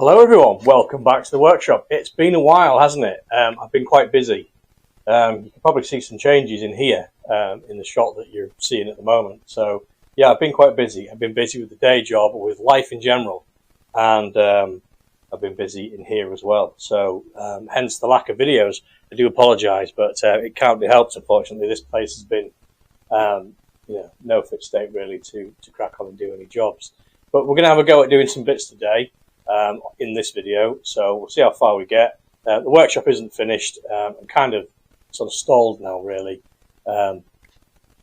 Hello everyone, welcome back to the workshop. It's been a while, hasn't it? I've been quite busy. You can probably see some changes in here in the shot that you're seeing at the moment. So yeah, I've been quite busy. I've been busy with the day job, with life in general, and I've been busy in here as well. So hence the lack of videos. I do apologise, but it can't be helped, unfortunately. This place has been no fit state really to crack on and do any jobs. But we're going to have a go at doing some bits today. In this video, so we'll see how far we get. The workshop isn't finished. I'm kind of sort of stalled now, really. The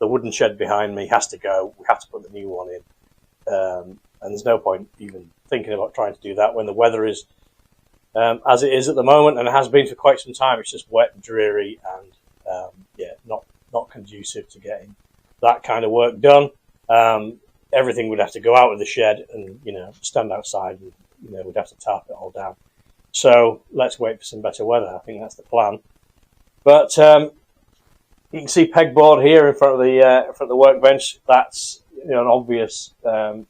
wooden shed behind me has to go. We have to put the new one in, and there's no point even thinking about trying to do that when the weather is as it is at the moment, and it has been for quite some time. It's just wet and dreary, and not conducive to getting that kind of work done. Everything would have to go out of the shed and stand outside. And, we'd have to tarp it all down. So let's wait for some better weather. I think that's the plan. But you can see pegboard here in front of the workbench. That's an obvious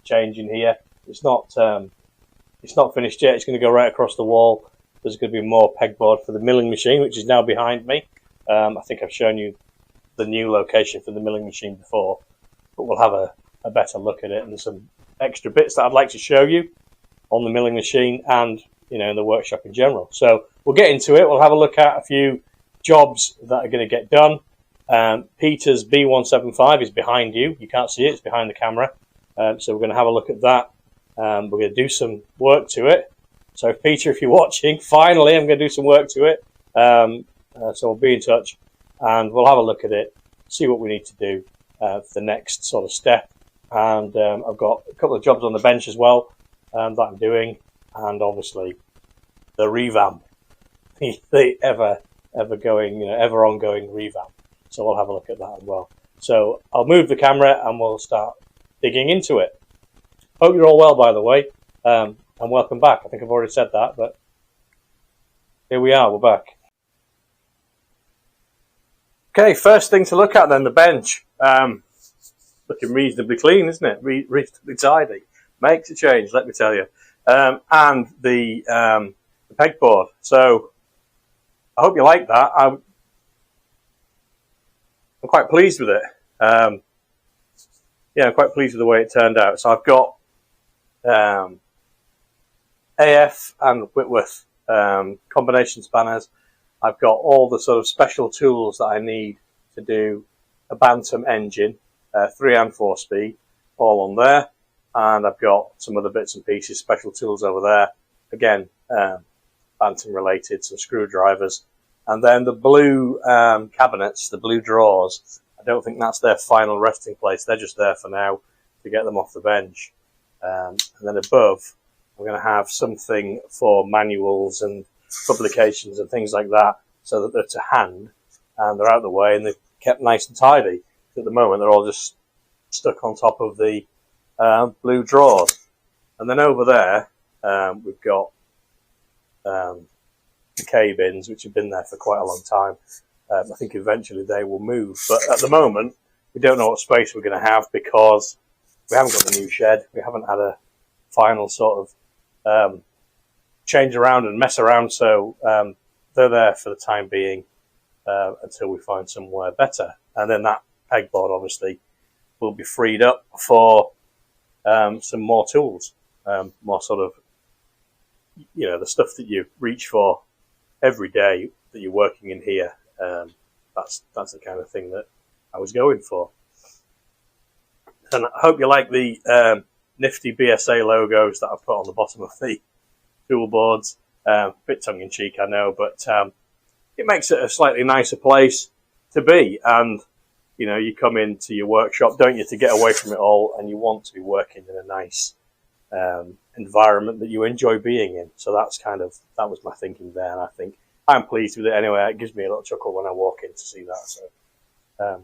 change in here. It's not finished yet. It's going to go right across the wall. There's going to be more pegboard for the milling machine, which is now behind me. I think I've shown you the new location for the milling machine before, but we'll have a better look at it. And there's some extra bits that I'd like to show you on the milling machine and in the workshop in general. So we'll get into it. We'll have a look at a few jobs that are going to get done. Peter's B175 is behind you. You can't see it. It's behind the camera. So we're going to have a look at that. We're going to do some work to it. So Peter, if you're watching, finally I'm going to do some work to it. So we'll be in touch and we'll have a look at it, see what we need to do for the next sort of step. And I've got a couple of jobs on the bench as well that I'm doing, and obviously the revamp, the ever ongoing revamp. So we'll have a look at that as well. So I'll move the camera and we'll start digging into it. Hope you're all well, by the way, and welcome back. I think I've already said that, but here we are, we're back. Okay, first thing to look at then, the bench. Looking reasonably clean, isn't it? Reasonably tidy. Makes a change, let me tell you. And the pegboard. So I hope you like that. I'm quite pleased with it. I'm quite pleased with the way it turned out. So I've got AF and Whitworth combination spanners. I've got all the sort of special tools that I need to do a Bantam engine, 3 and 4 speed, all on there. And I've got some other bits and pieces, special tools over there. Again, Bantam related, some screwdrivers. And then the blue cabinets, the blue drawers, I don't think that's their final resting place. They're just there for now to get them off the bench. And then above, I'm going to have something for manuals and publications and things like that, so that they're to hand and they're out of the way and they're kept nice and tidy. At the moment, they're all just stuck on top of the blue drawers. And then over there, we've got the K-bins, which have been there for quite a long time. I think eventually they will move. But at the moment, we don't know what space we're going to have because we haven't got the new shed. We haven't had a final sort of change around and mess around. So they're there for the time being until we find somewhere better. And then that pegboard, obviously, will be freed up for some more tools, more sort of, the stuff that you reach for every day that you're working in here. That's the kind of thing that I was going for. And I hope you like the nifty BSA logos that I've put on the bottom of the tool boards. Bit tongue-in-cheek, I know, but it makes it a slightly nicer place to be. And you come into your workshop, don't you, to get away from it all, and you want to be working in a nice environment that you enjoy being in. So that was my thinking there, and I think I'm pleased with it anyway. It gives me a little chuckle when I walk in to see that. So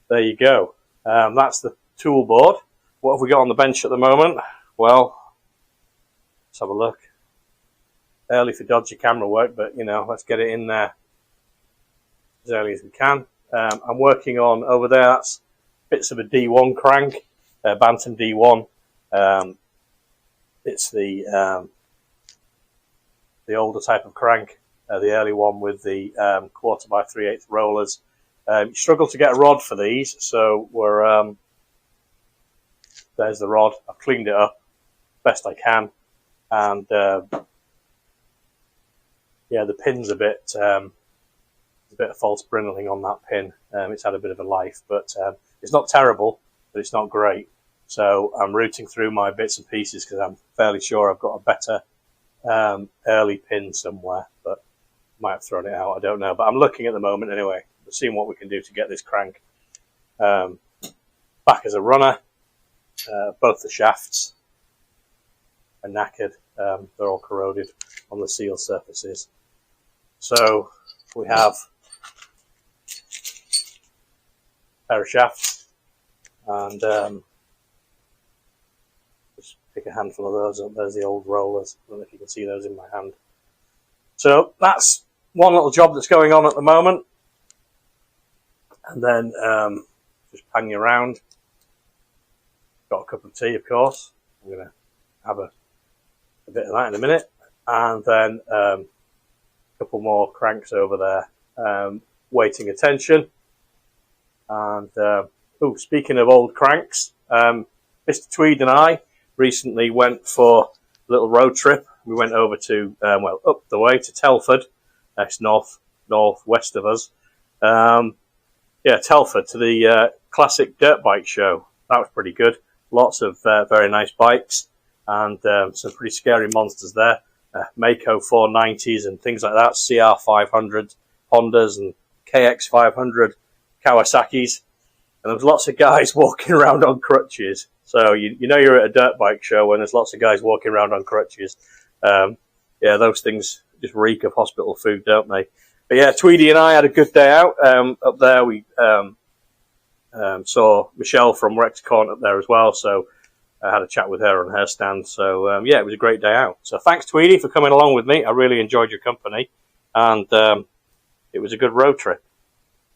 there you go. That's the tool board. What have we got on the bench at the moment? Well, let's have a look. Early for dodgy camera work, but let's get it in there as early as we can. I'm working on over there, that's bits of a D1 crank, Bantam D1. It's the older type of crank, the early one with the 1/4 by 3/8 rollers. You struggle to get a rod for these, so we're there's the rod. I've cleaned it up best I can, and yeah, the pin's a bit of false brindling on that pin. It's had a bit of a life, but it's not terrible, but it's not great. So I'm rooting through my bits and pieces because I'm fairly sure I've got a better early pin somewhere, but might have thrown it out, I don't know. But I'm looking at the moment anyway. We're seeing what we can do to get this crank back as a runner. Both the shafts are knackered. They're all corroded on the seal surfaces. So we have a pair of shafts, and just pick a handful of those up. There's the old rollers. I don't know if you can see those in my hand. So that's one little job that's going on at the moment. And then just hanging around. Got a cup of tea, of course. I'm going to have a bit of that in a minute. And then a couple more cranks over there, waiting attention. And, speaking of old cranks, Mr. Tweed and I recently went for a little road trip. We went over to, up the way to Telford. That's northwest of us. Telford, to the classic dirt bike show. That was pretty good. Lots of very nice bikes and some pretty scary monsters there. Mako 490s and things like that, CR 500 Hondas and KX 500 Kawasaki's. And there was lots of guys walking around on crutches. So you know you're at a dirt bike show when there's lots of guys walking around on crutches. Those things just reek of hospital food, don't they? But yeah, Tweedy and I had a good day out up there. We saw Michelle from Rexcorn up there as well, so I had a chat with her on her stand. So it was a great day out. So thanks, Tweedy, for coming along with me. I really enjoyed your company, and it was a good road trip.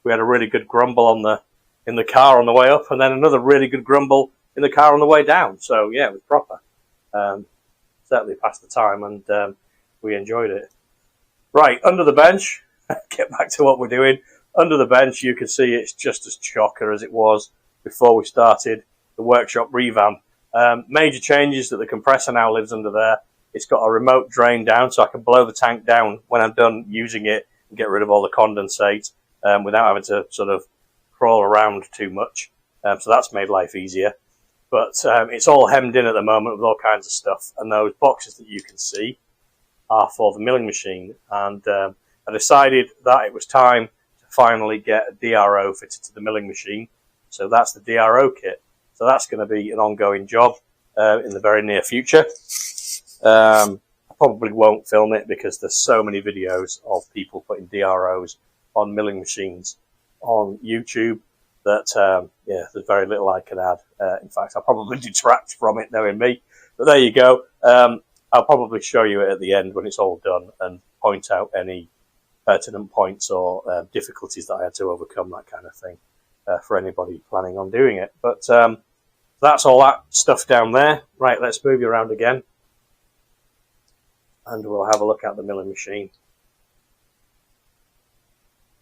We had a really good grumble in the car on the way up, and then another really good grumble in the car on the way down. So yeah, it was proper. Certainly passed the time, and we enjoyed it. Right, under the bench. Get back to what we're doing. Under the bench, you can see it's just as chocker as it was before we started the workshop revamp. Major changes that the compressor now lives under there. It's got a remote drain down, so I can blow the tank down when I'm done using it and get rid of all the condensate without having to sort of crawl around too much. So that's made life easier. But it's all hemmed in at the moment with all kinds of stuff. And those boxes that you can see are for the milling machine. And I decided that it was time to finally get a DRO fitted to the milling machine. So that's the DRO kit. So that's going to be an ongoing job in the very near future. I probably won't film it because there's so many videos of people putting DROs on milling machines on YouTube that, there's very little I can add. In fact, I'll probably detract from it, knowing me. But there you go. I'll probably show you it at the end when it's all done and point out any pertinent points or difficulties that I had to overcome, that kind of thing, for anybody planning on doing it. But that's all that stuff down there. Right, let's move you around again. And we'll have a look at the milling machine.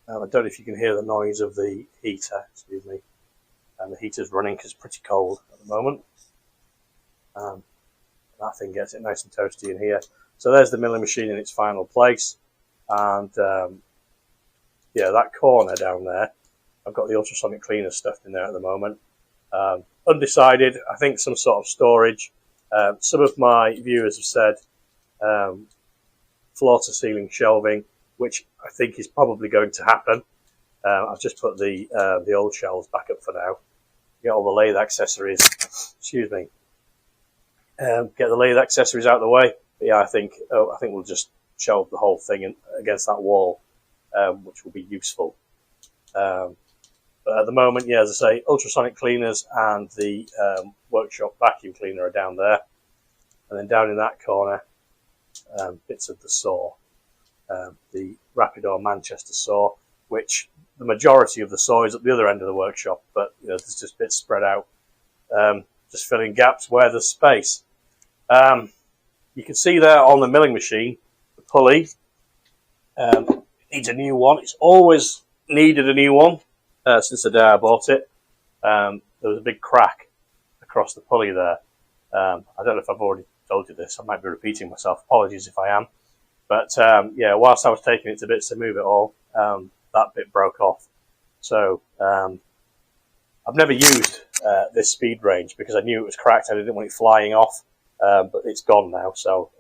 I don't know if you can hear the noise of the heater, excuse me. And the heater's running because it's pretty cold at the moment. That thing gets it nice and toasty in here. So there's the milling machine in its final place. And that corner down there, I've got the ultrasonic cleaner stuffed in there at the moment. Undecided, I think some sort of storage. Some of my viewers have said floor to ceiling shelving, which I think is probably going to happen. I've just put the old shelves back up for now. Get all the lathe accessories, excuse me. Get the lathe accessories out of the way. But yeah, I think we'll just shelve the whole thing against that wall, which will be useful. But at the moment, yeah, as I say, ultrasonic cleaners and the workshop vacuum cleaner are down there. And then down in that corner, bits of the saw, the Rapidor Manchester saw, which the majority of the saw is at the other end of the workshop, but there's just bits spread out, just filling gaps where there's space. you can see there on the milling machine, the pulley needs a new one. It's always needed a new one since the day I bought it. There was a big crack across the pulley there. I don't know if I've already told you this. I might be repeating myself. Apologies if I am. But yeah, whilst I was taking it to bits to move it all, that bit broke off. So I've never used this speed range because I knew it was cracked. I didn't want it flying off, but it's gone now. So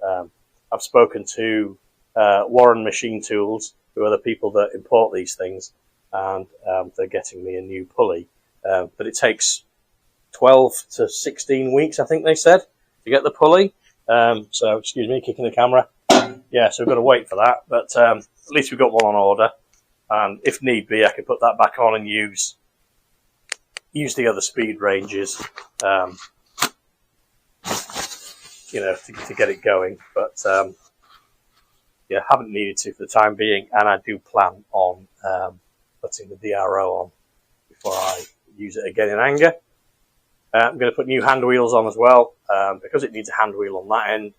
I've spoken to Warren Machine Tools, who are the people that import these things, and they're getting me a new pulley. But it takes 12 to 16 weeks, I think they said, to get the pulley. So, excuse me, kicking the camera. Yeah, so we've got to wait for that. But at least we've got one on order. And if need be, I can put that back on and use the other speed ranges, you know, to get it going. But yeah, haven't needed to for the time being, and I do plan on putting the DRO on before I use it again in anger. I'm going to put new hand wheels on as well, because it needs a hand wheel on that end.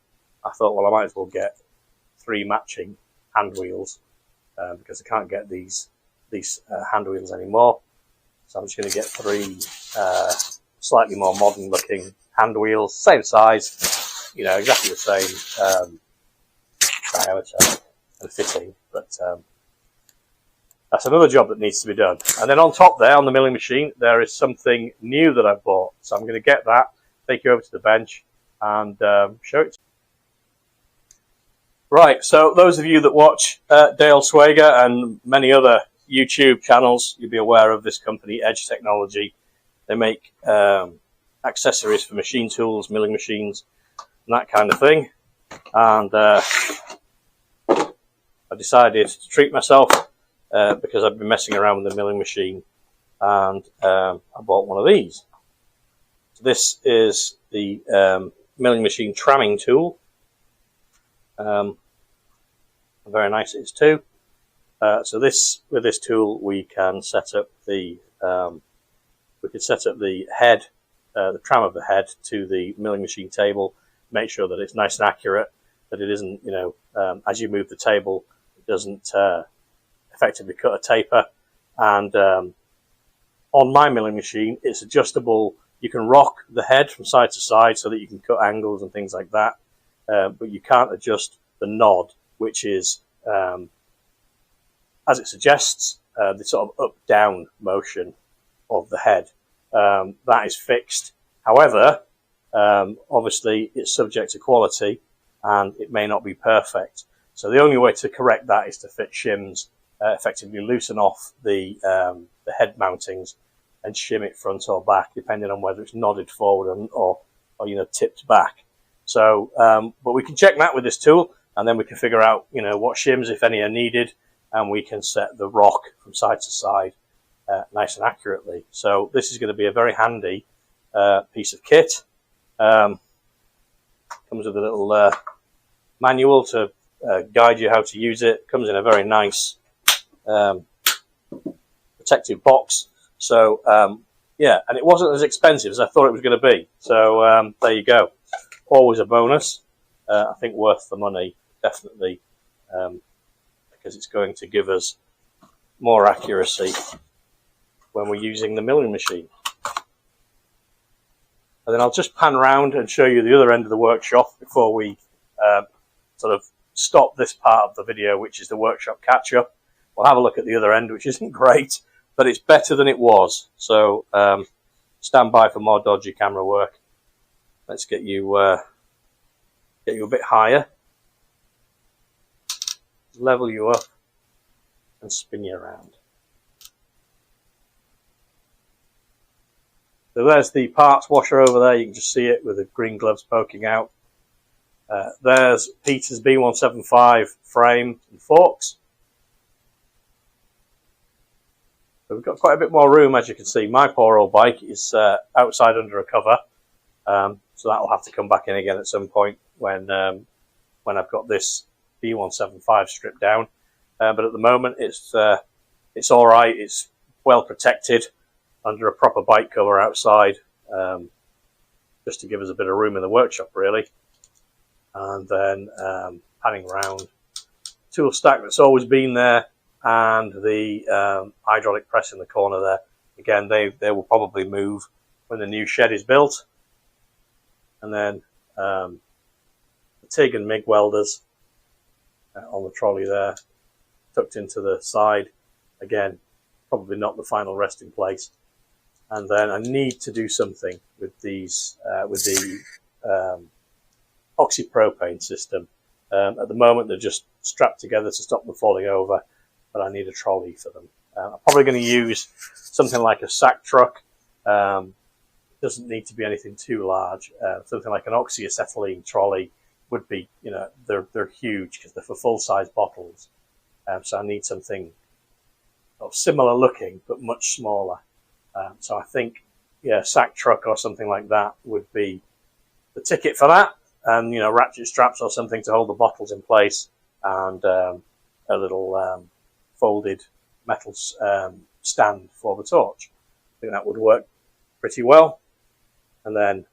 I thought, well, I might as well get 3 matching hand wheels, because I can't get these hand wheels anymore. So I'm just going to get 3 slightly more modern looking hand wheels, same size, you know, exactly the same diameter and fitting, but that's another job that needs to be done. And then on top there, on the milling machine, there is something new that I've bought. So I'm going to get that, take you over to the bench, and show it to you. Right, so those of you that watch Dale Swager and many other YouTube channels, you'll be aware of this company, Edge Technology. They make accessories for machine tools, milling machines, and that kind of thing. And I decided to treat myself because I've been messing around with the milling machine, and I bought one of these. So this is the milling machine tramming tool. Very nice it is too. So with this tool we can set up the head, the tram of the head to the milling machine table. Make sure that it's nice and accurate, that it isn't, you know, as you move the table, it doesn't effectively cut a taper. And on my milling machine, it's adjustable. You can rock the head from side to side so that you can cut angles and things like that, but you can't adjust the nod, which is, as it suggests, the sort of up-down motion of the head. That is fixed. However, obviously it's subject to quality and it may not be perfect. So the only way to correct that is to fit shims, effectively loosen off the head mountings and shim it front or back, depending on whether it's nodded forward or you know, tipped back. So, but we can check that with this tool, and then we can figure out, you know, what shims, if any, are needed, and we can set the rock from side to side nice and accurately. So this is going to be a very handy piece of kit. Comes with a little manual to guide you how to use it. Comes in a very nice protective box. So yeah, and it wasn't as expensive as I thought it was going to be. So there you go. Always a bonus. I think worth the money, definitely, because it's going to give us more accuracy when we're using the milling machine. And then I'll just pan around and show you the other end of the workshop before we sort of stop this part of the video, which is the workshop catch-up. We'll have a look at the other end, which isn't great, but it's better than it was. So stand by for more dodgy camera work. Let's get you a bit higher, level you up, and spin you around. So there's the parts washer over there. You can just see it with the green gloves poking out. There's Peter's B175 frame and forks. So we've got quite a bit more room, as you can see. My poor old bike is outside under a cover, so that'll have to come back in again at some point when I've got this B175 stripped down. But at the moment, it's all right. It's well protected under a proper bike cover outside, just to give us a bit of room in the workshop, really. and then panning around, tool stack that's always been there, and the hydraulic press in the corner there. Again, they will probably move when the new shed is built. And then the TIG and MIG welders on the trolley there, tucked into the side. Again, probably not the final resting place. And then I need to do something with these, with the oxypropane system. At the moment, they're just strapped together to stop them falling over, but I need a trolley for them. I'm probably going to use something like a sack truck. Doesn't need to be anything too large. Something like an oxyacetylene trolley would be, you know, they're huge because they're for full-size bottles. So I need something of similar looking, but much smaller. So I think, yeah, sack truck or something like that would be the ticket for that. And, you know, ratchet straps or something to hold the bottles in place, and a little folded metal stand for the torch. I think that would work pretty well. And then,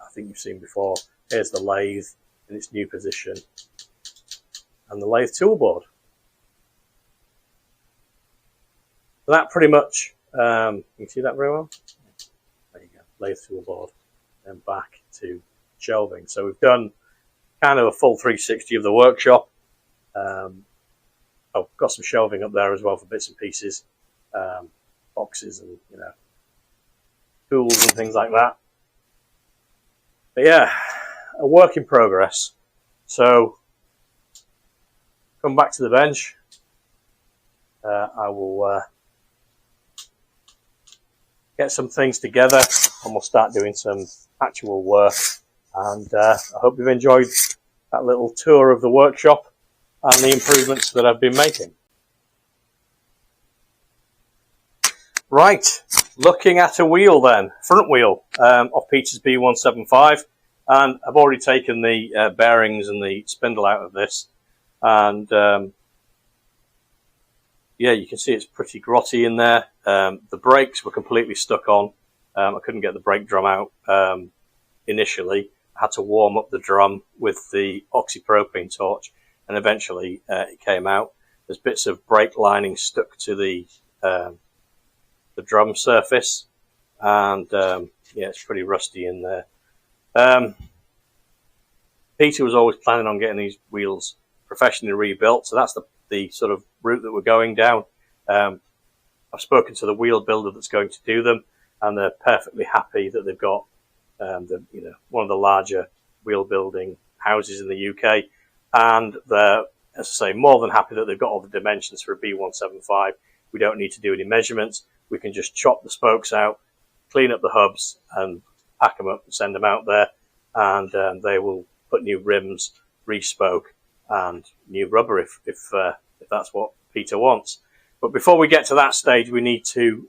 I think you've seen before, here's the lathe in its new position, and the lathe toolboard. So that pretty much, you can see that very well? There you go, lathe toolboard, and back to shelving. So we've done kind of a full 360 of the workshop. I've got some shelving up there as well for bits and pieces, boxes and, you know, tools and things like that. But yeah, a work in progress. So come back to the bench. I will get some things together, and we'll start doing some actual work. And I hope you've enjoyed that little tour of the workshop and the improvements that I've been making. Right, looking at a wheel then, front wheel of Peter's B175, and I've already taken the bearings and the spindle out of this, and yeah, you can see it's pretty grotty in there. The brakes were completely stuck on. I couldn't get the brake drum out initially. I had to warm up the drum with the oxypropane torch, and eventually it came out. There's bits of brake lining stuck to the drum surface, and yeah, it's pretty rusty in there. Peter was always planning on getting these wheels professionally rebuilt, so that's the sort of route that we're going down. I've spoken to the wheel builder that's going to do them, and they're perfectly happy that they've got one of the larger wheel building houses in the UK, and they're, as I say, more than happy that they've got all the dimensions for a B175. We don't need to do any measurements. We can just chop the spokes out, clean up the hubs, and pack them up and send them out there, and they will put new rims, re-spoke, and new rubber if that's what Peter wants. But before we get to that stage, we need to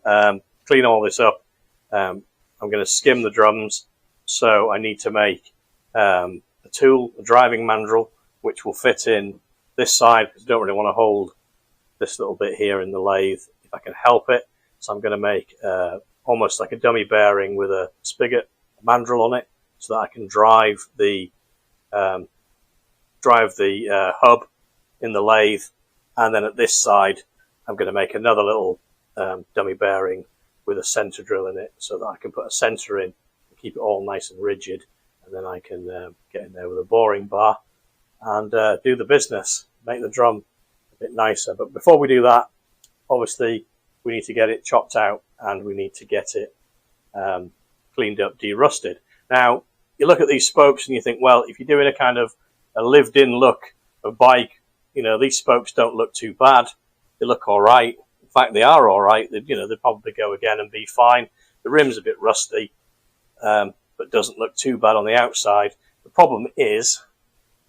clean all this up. I'm going to skim the drums, so I need to make a tool, a driving mandrel, which will fit in this side, because I don't really want to hold this little bit here in the lathe if I can help it. So I'm going to make almost like a dummy bearing with a spigot, a mandrel on it, so that I can drive the hub in the lathe. And then at this side, I'm going to make another little dummy bearing with a center drill in it, so that I can put a center in and keep it all nice and rigid. And then I can get in there with a boring bar and do the business, make the drum a bit nicer. But before we do that, obviously, we need to get it chopped out, and we need to get it cleaned up, de-rusted. Now, you look at these spokes and you think, well, if you're doing a kind of a lived-in look of bike, you know, these spokes don't look too bad. They look all right. In fact, they are all right. They'd probably go again and be fine. The rim's a bit rusty, but doesn't look too bad on the outside. The problem is,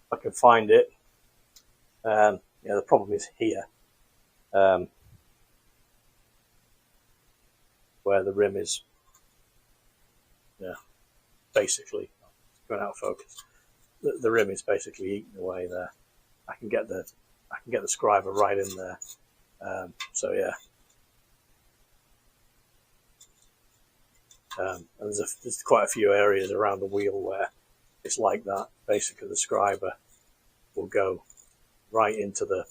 if I can find it, the problem is here, where the rim is, basically, it's going out of focus. The rim is basically eaten away there. I can get the scriber right in there. So yeah, and there's quite a few areas around the wheel where it's like that. Basically, the scriber will go right into the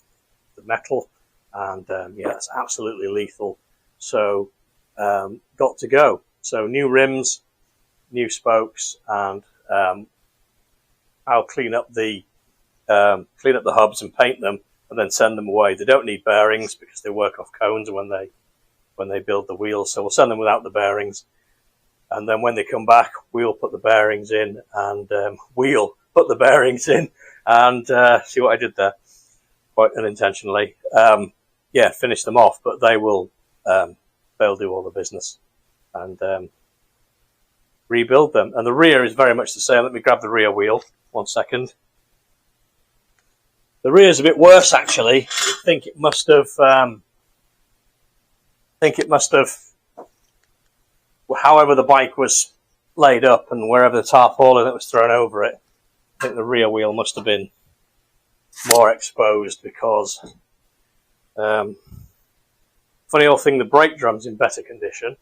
metal, and yeah, it's absolutely lethal. So got to go. So new rims, new spokes, and I'll clean up the hubs and paint them, and then send them away. They don't need bearings because they work off cones when they build the wheels. So we'll send them without the bearings, and then when they come back, we'll put the bearings in, and see what I did there, quite unintentionally. Yeah, finish them off, but they'll do all the business and rebuild them. And the rear is very much the same. Let me grab the rear wheel. 1 second. The rear is a bit worse, actually. I think it must have. However the bike was laid up and wherever the tarpaulin that was thrown over it, I think the rear wheel must have been more exposed because. Funny old thing, the brake drum's in better condition,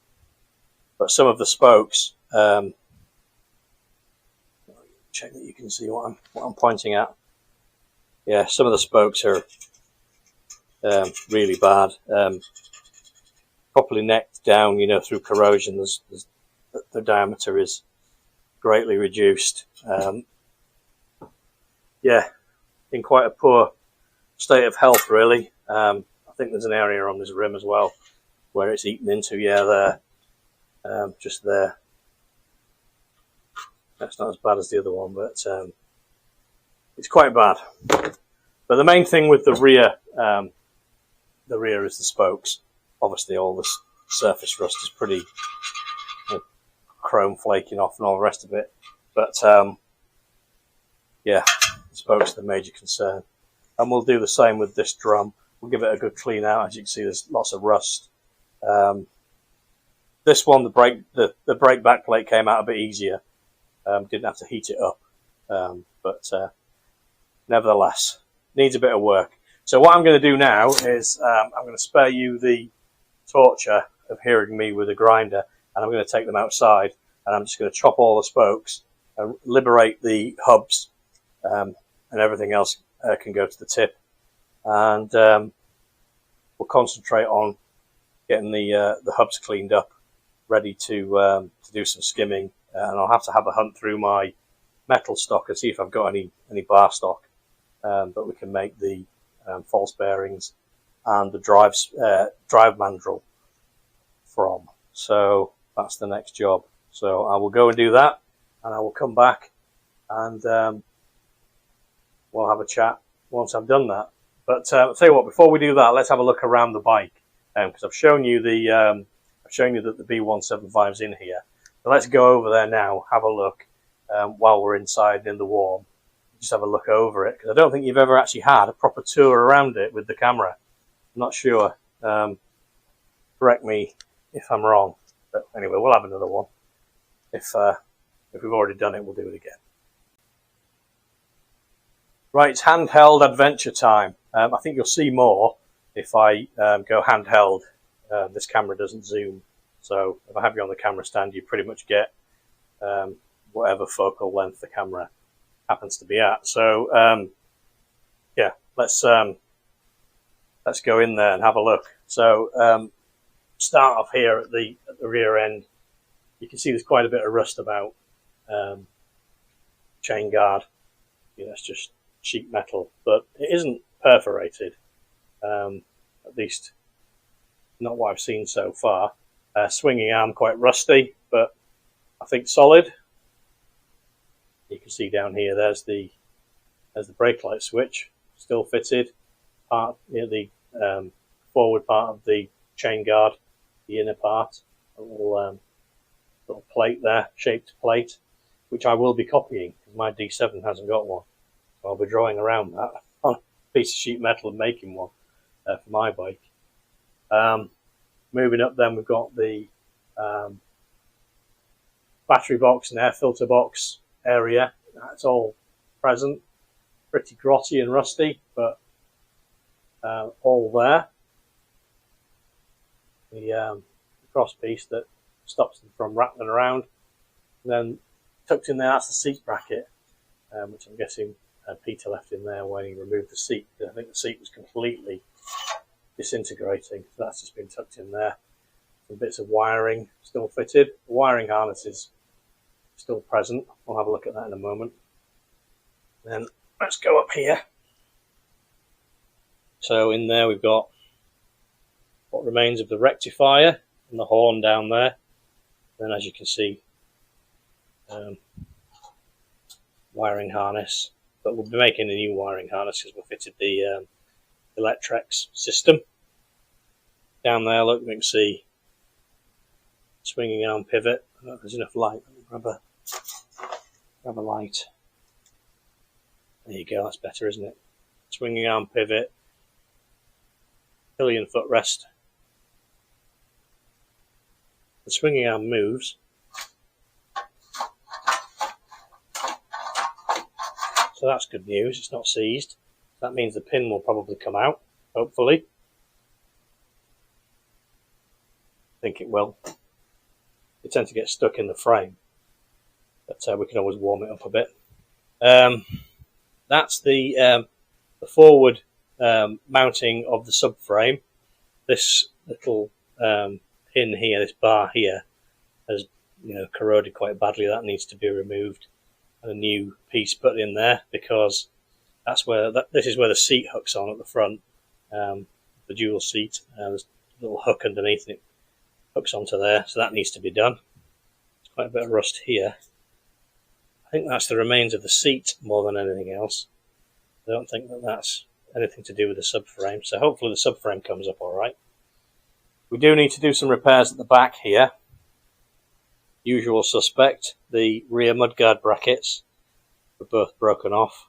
but some of the spokes. Check that you can see what I'm pointing at. Yeah, some of the spokes are really bad. Properly necked down, through corrosion. The diameter is greatly reduced. Yeah, in quite a poor state of health, really. I think there's an area on this rim as well where it's eaten into. Yeah, there, just there. That's not as bad as the other one, but it's quite bad. But the main thing with the rear is the spokes. Obviously, all the surface rust is pretty chrome flaking off and all the rest of it. But yeah, the spokes are the major concern. And we'll do the same with this drum. We'll give it a good clean out. As you can see, there's lots of rust. This one, the brake back plate came out a bit easier. Didn't have to heat it up, but nevertheless, needs a bit of work. So what I'm going to do now is I'm going to spare you the torture of hearing me with a grinder, and I'm going to take them outside, and I'm just going to chop all the spokes, liberate the hubs, and everything else can go to the tip, and we'll concentrate on getting the hubs cleaned up, ready to do some skimming. And I'll have to have a hunt through my metal stock and see if I've got any bar stock, but we can make the false bearings and the drive mandrel from. So that's the next job. So I will go and do that, and I will come back and we'll have a chat once I've done that. But I'll tell you what, before we do that, let's have a look around the bike, because I've shown you that the B175 is in here. So let's go over there now, have a look while we're inside in the warm. Just have a look over it, because I don't think you've ever actually had a proper tour around it with the camera. I'm not sure. Correct me if I'm wrong. But anyway, we'll have another one. If we've already done it, we'll do it again. Right, it's handheld adventure time. I think you'll see more if I go handheld. This camera doesn't zoom. So if I have you on the camera stand, you pretty much get whatever focal length the camera happens to be at. So yeah, let's go in there and have a look. So start off here at the rear end. You can see there's quite a bit of rust about. Chain guard, it's just sheet metal, but it isn't perforated. At least not what I've seen so far. Swinging arm quite rusty, but I think solid. You can see down here there's the brake light switch still fitted. Part the forward part of the chain guard, the inner part, a little plate there, shaped plate, which I will be copying because my D7 hasn't got one. So I'll be drawing around that on a piece of sheet metal and making one for my bike. Moving up then, we've got the battery box and air filter box area. That's all present. Pretty grotty and rusty, but all there. The cross piece that stops them from rattling around. And then tucked in there, that's the seat bracket. which I'm guessing Peter left in there when he removed the seat. I think the seat was completely disintegrating, so that's just been tucked in there. Some bits of wiring still fitted. The wiring harness is still present. We'll have a look at that in a moment. Then let's go up here. So in there we've got what remains of the rectifier and the horn down there. Then as you can see, wiring harness, but we'll be making a new wiring harness because we fitted the Electrex system. Down there, look, we can see swinging arm pivot. I don't know if there's enough light. Let me grab a light. There you go, that's better, isn't it? Swinging arm pivot, pillion footrest. The swinging arm moves. So that's good news, it's not seized. That means the pin will probably come out, hopefully. I think it will. They tend to get stuck in the frame, but we can always warm it up a bit. That's the forward mounting of the subframe. This little pin here, this bar here, has corroded quite badly. That needs to be removed and a new piece put in there, because that's where this is where the seat hooks on at the front, the dual seat. There's a little hook underneath and it hooks onto there, so that needs to be done. There's quite a bit of rust here. I think that's the remains of the seat more than anything else. I don't think that that's anything to do with the subframe, so hopefully the subframe comes up alright. We do need to do some repairs at the back here. Usual suspect, the rear mudguard brackets were both broken off.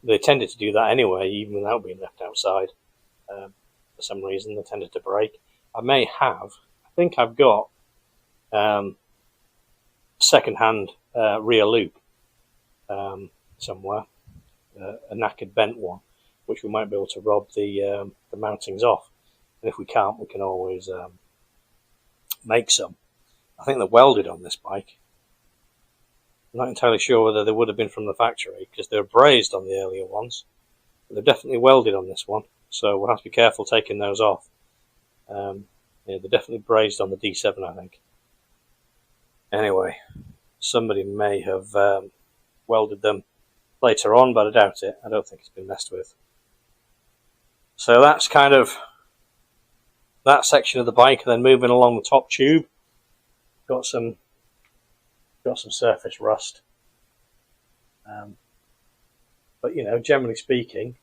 They tended to do that anyway, even without being left outside. For some reason, they tended to break. I think I've got second-hand rear loop somewhere, a knackered bent one, which we might be able to rob the mountings off. And if we can't, we can always make some. I think they're welded on this bike. I'm not entirely sure whether they would have been from the factory, because they're brazed on the earlier ones. But they're definitely welded on this one, so we'll have to be careful taking those off. Yeah, they're definitely brazed on the D7, I think. Anyway, somebody may have welded them later on, but I doubt it. I don't think it's been messed with. So that's kind of that section of the bike, and then moving along the top tube, got some surface rust. But generally speaking,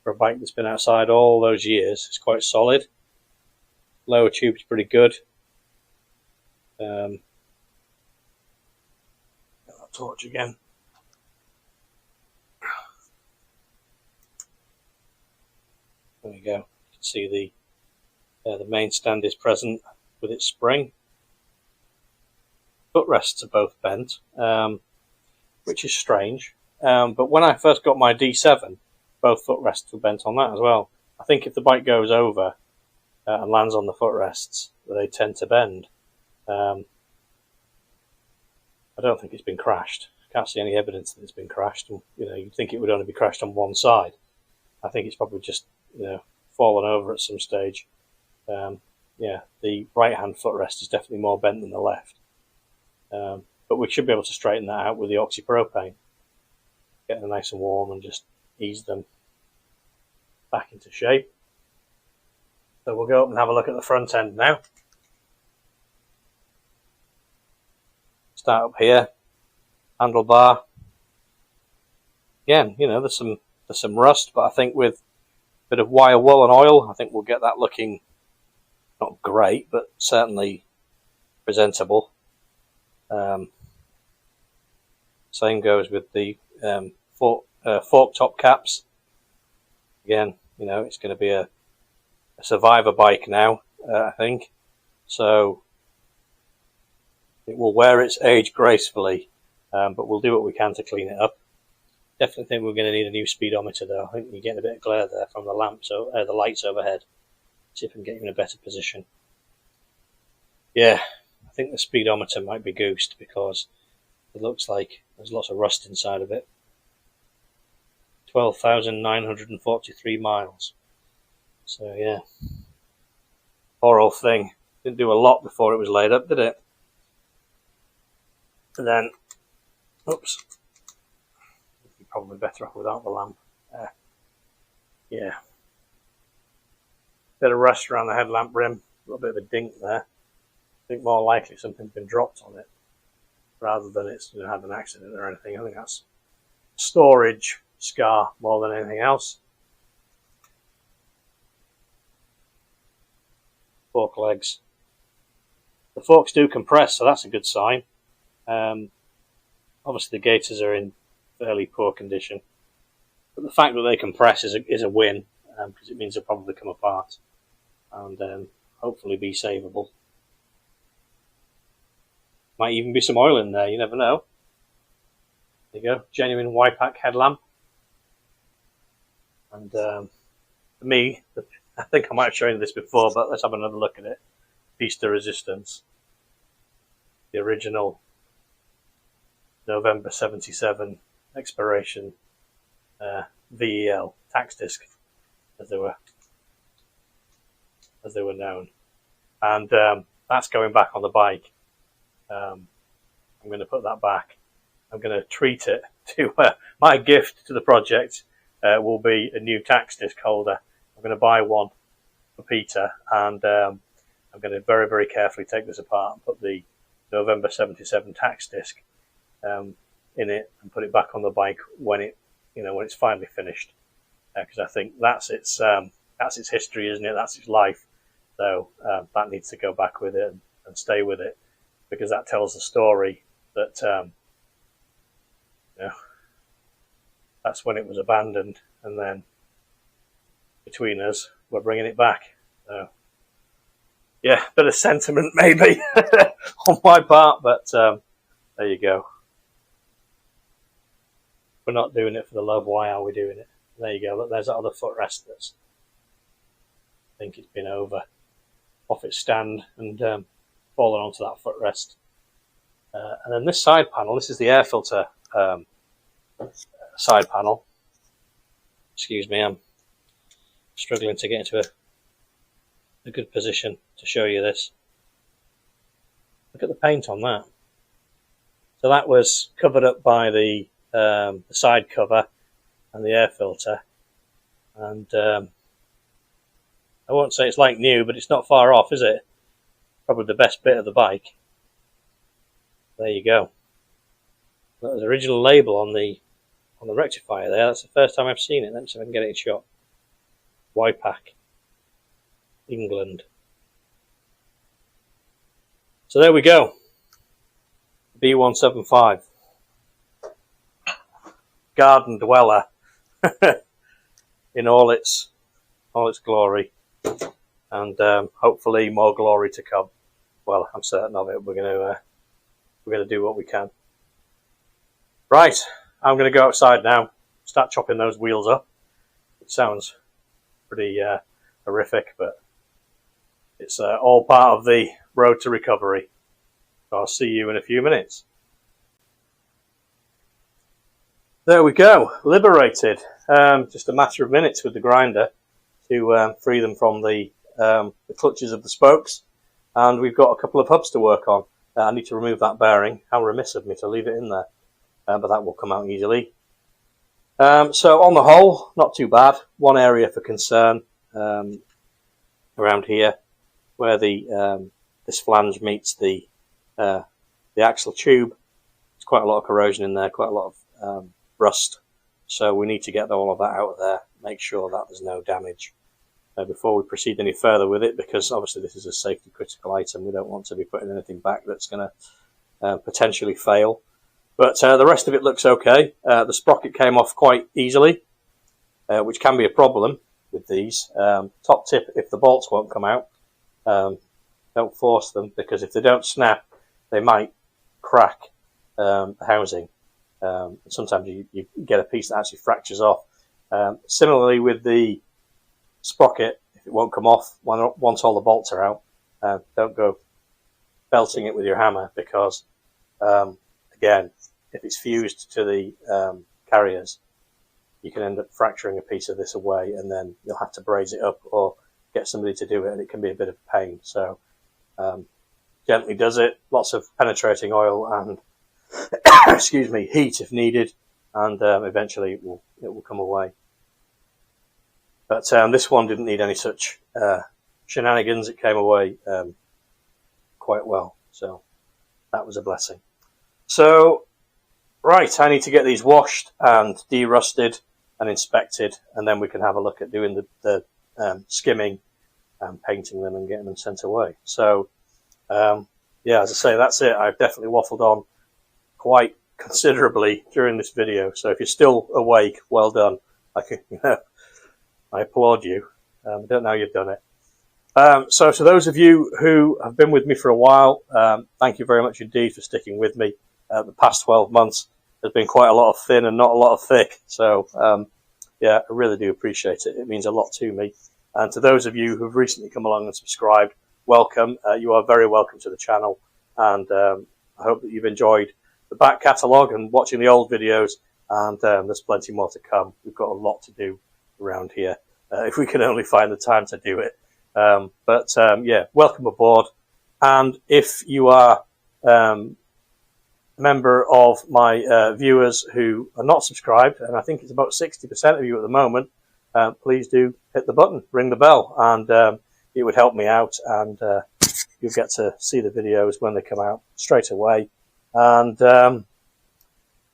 for a bike that's been outside all those years, it's quite solid. Lower tube's pretty good. Got that torch again. There we go. You can see the main stand is present with its spring. Footrests are both bent, which is strange. But when I first got my D7, both footrests were bent on that as well. I think if the bike goes over and lands on the footrests, they tend to bend. I don't think it's been crashed. I can't see any evidence that it's been crashed. And, you'd think it would only be crashed on one side. I think it's probably just fallen over at some stage. Yeah, the right-hand footrest is definitely more bent than the left. But we should be able to straighten that out with the oxypropane. Get them nice and warm and just ease them back into shape. So we'll go up and have a look at the front end now. Start up here, handlebar. Again, there's some rust, but I think with a bit of wire wool and oil, I think we'll get that looking not great, but certainly presentable. Same goes with the fork top caps. Again, it's going to be a survivor bike now, I think. So it will wear its age gracefully, but we'll do what we can to clean it up. Definitely think we're going to need a new speedometer though. I think you're getting a bit of glare there from the lamps, the lights overhead. See if we can get you in a better position. Yeah, I think the speedometer might be goosed because it looks like there's lots of rust inside of it. 12,943 miles. So yeah, poor old thing. Didn't do a lot before it was laid up, did it? And then, oops, you're probably better off without the lamp. Yeah, bit of rust around the headlamp rim, a little bit of a dink there. I think more likely something's been dropped on it rather than it's had an accident or anything. I think that's storage scar more than anything else. Fork legs. The forks do compress, so that's a good sign. Obviously the gaiters are in fairly poor condition, but the fact that they compress is a win, because it means they'll probably come apart and hopefully be savable. Might even be some oil in there, you never know. There you go, genuine Y-pack headlamp. And for me, I think I might have shown you this before, but let's have another look at it. Piece de resistance. The original November 77 expiration VEL tax disc, as they were known, and that's going back on the bike. I'm going to put that back. I'm going to treat it to my gift to the project will be a new tax disc holder. I'm going to buy one for Peter, and I'm going to very, very carefully take this apart and put the November 77 tax disc in it and put it back on the bike when it's finally finished, because I think that's its history, isn't it? That's its life. So that needs to go back with it and stay with it, because that tells the story that that's when it was abandoned, and then between us we're bringing it back. So yeah, bit of sentiment maybe on my part, but there you go. We're not doing it for the love. Why are we doing it? There you go. Look, there's that other footrest that's, I think it's been over off its stand and fallen onto that footrest. And then this side panel, this is the air filter side panel. Excuse me, I'm struggling to get into a good position to show you this. Look at the paint on that. So that was covered up by the side cover and the air filter, and I won't say it's like new, but it's not far off, is it? Probably the best bit of the bike. There you go. There's an original label on the rectifier there. That's the first time I've seen it. Let me see if I can get it in shot. Y-pack, England. So there we go. B175. Garden dweller in all its glory, and hopefully more glory to come. Well, I'm certain of it. We're gonna do what we can. Right, I'm gonna go outside now, start chopping those wheels up. It sounds pretty horrific, but it's all part of the road to recovery. So I'll see you in a few minutes. There we go, liberated. Just a matter of minutes with the grinder to free them from the clutches of the spokes. And we've got a couple of hubs to work on. I need to remove that bearing. How remiss of me to leave it in there. But that will come out easily. So on the whole, not too bad. One area for concern around here, where this flange meets the axle tube. There's quite a lot of corrosion in there, quite a lot of rust, so we need to get all of that out of there, make sure that there's no damage before we proceed any further with it, because obviously this is a safety critical item. We don't want to be putting anything back that's going to potentially fail, but the rest of it looks okay. The sprocket came off quite easily, which can be a problem with these. Top tip, if the bolts won't come out, don't force them, because if they don't snap they might crack the housing. Sometimes you get a piece that actually fractures off. Similarly with the sprocket, if it won't come off once all the bolts are out, don't go belting it with your hammer, because again, if it's fused to the carriers, you can end up fracturing a piece of this away, and then you'll have to braze it up or get somebody to do it, and it can be a bit of a pain. So gently does it, lots of penetrating oil and excuse me, heat if needed, and eventually it will come away. But this one didn't need any such shenanigans. It came away quite well, so that was a blessing. So right, I need to get these washed and de-rusted and inspected, and then we can have a look at doing the skimming and painting them and getting them sent away. So yeah, as I say, that's it. I've definitely waffled on quite considerably during this video, so if you're still awake, well done. I applaud you. I don't know how you've done it. So to those of you who have been with me for a while, thank you very much indeed for sticking with me. The past 12 months has been quite a lot of thin and not a lot of thick, so yeah, I really do appreciate it. It means a lot to me. And to those of you who've recently come along and subscribed, welcome. You are very welcome to the channel, and I hope that you've enjoyed the back catalogue and watching the old videos, and there's plenty more to come. We've got a lot to do around here, if we can only find the time to do it. But yeah, welcome aboard. And if you are a member of my viewers who are not subscribed, and I think it's about 60% of you at the moment, please do hit the button, ring the bell, and it would help me out, and you'll get to see the videos when they come out straight away. And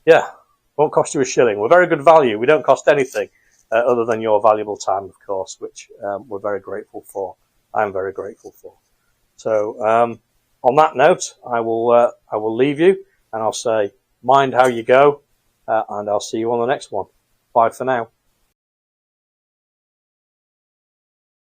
yeah, won't cost you a shilling. We're very good value. We don't cost anything other than your valuable time, of course, which we're very grateful for. I'm very grateful for. So on that note, I will leave you, and I'll say, mind how you go, and I'll see you on the next one. Bye for now.